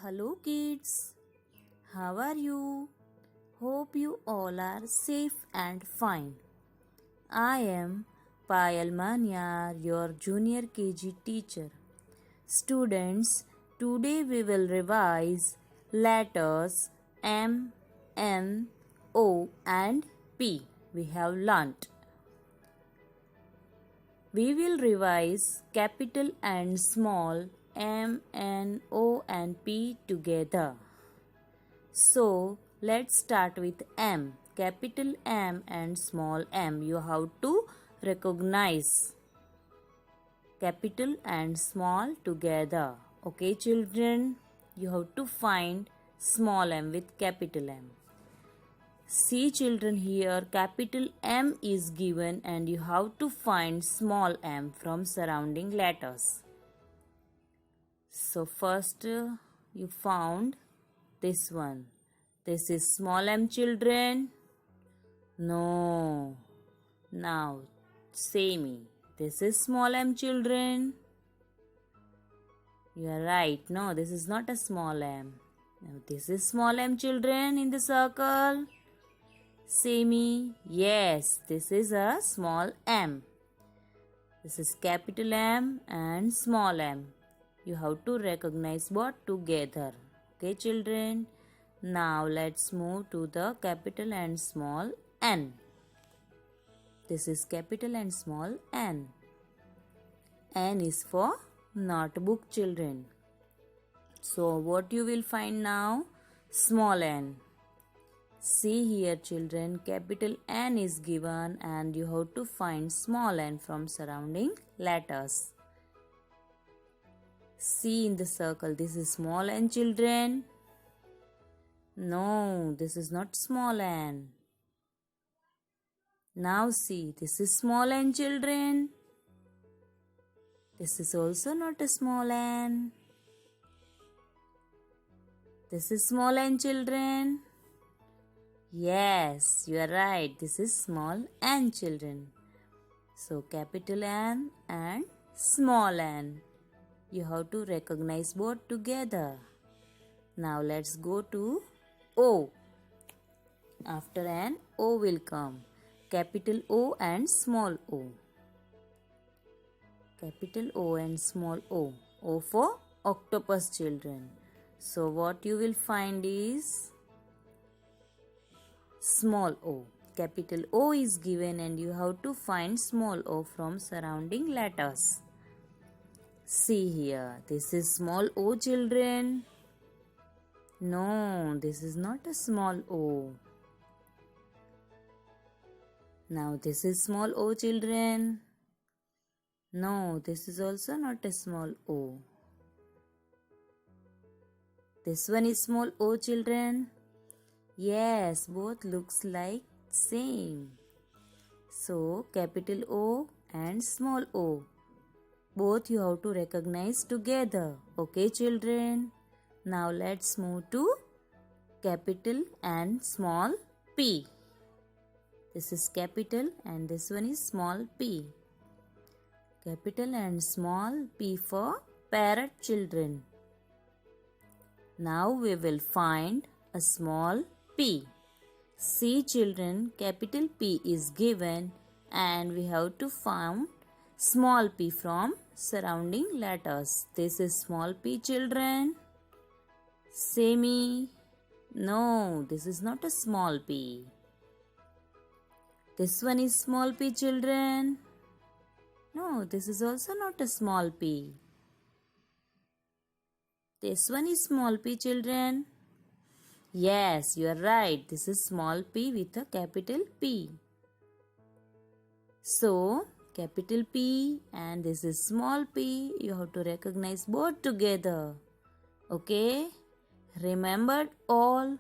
Hello kids, how are you? Hope you all are safe and fine. I am Payal Manyar, your junior KG teacher. Students, today we will revise letters M, N, O and P we have learnt. We will revise capital and small M, N, O and P together. So, let's start with M. Capital M and small m. You have to recognize capital and small together. Okay, children? You have to find small m with capital M. See children, here capital M is given and you have to find small m from surrounding letters. So first you found this one. This is small m, children. No. Now say me. This is small m, children. You are right. No, this is not a small m. Now this is small m, children, in the circle. Say me. Yes, this is a small m. This is capital M and small m. You have to recognize both together. Okay, children? Now let's move to the capital and small n. This is capital and small n. N is for notebook, children. So what you will find now? Small n. See here children, capital N is given and you have to find small n from surrounding letters. See in the circle, this is small n, children. No, this is not small n. Now see, this is small n, children. This is also not a small n. This is small n, children. Yes, you are right. This is small n, children. So capital N and small n. You have to recognize both together. Now let's go to O. After an O will come. Capital O and small o. Capital O and small o. O for octopus, children. So what you will find is small o. Capital O is given and you have to find small o from surrounding letters. See here, this is small o, children. No, this is not a small o. Now this is small o, children. No, this is also not a small o. This one is small o, children. Yes, both looks like same. So capital O and small o. Both you have to recognize together. Okay, children? Now let's move to capital and small p. This is capital and this one is small p. Capital and small p for parrot, children. Now we will find a small p. See children, capital P is given and we have to find small p from surrounding letters. This is small p, children. Say me. No, this is not a small p. This one is small p, children. No, this is also not a small p. This one is small p, children. Yes, you are right. This is small p with a capital P. So, capital P and this is small p. You have to recognize both together. Okay? Remembered all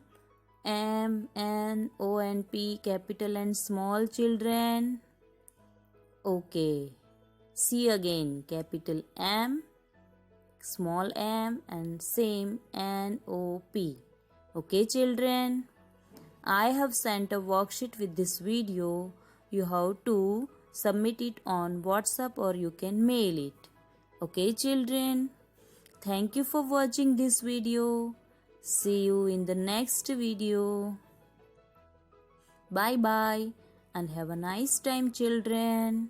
M, N, O and P, capital and small, children? Okay. See again. Capital M, small m and same N, O, P. Okay, children? I have sent a worksheet with this video. You have to submit it on WhatsApp or you can mail it. Okay, children? Thank you for watching this video. See you in the next video. Bye bye and have a nice time, children.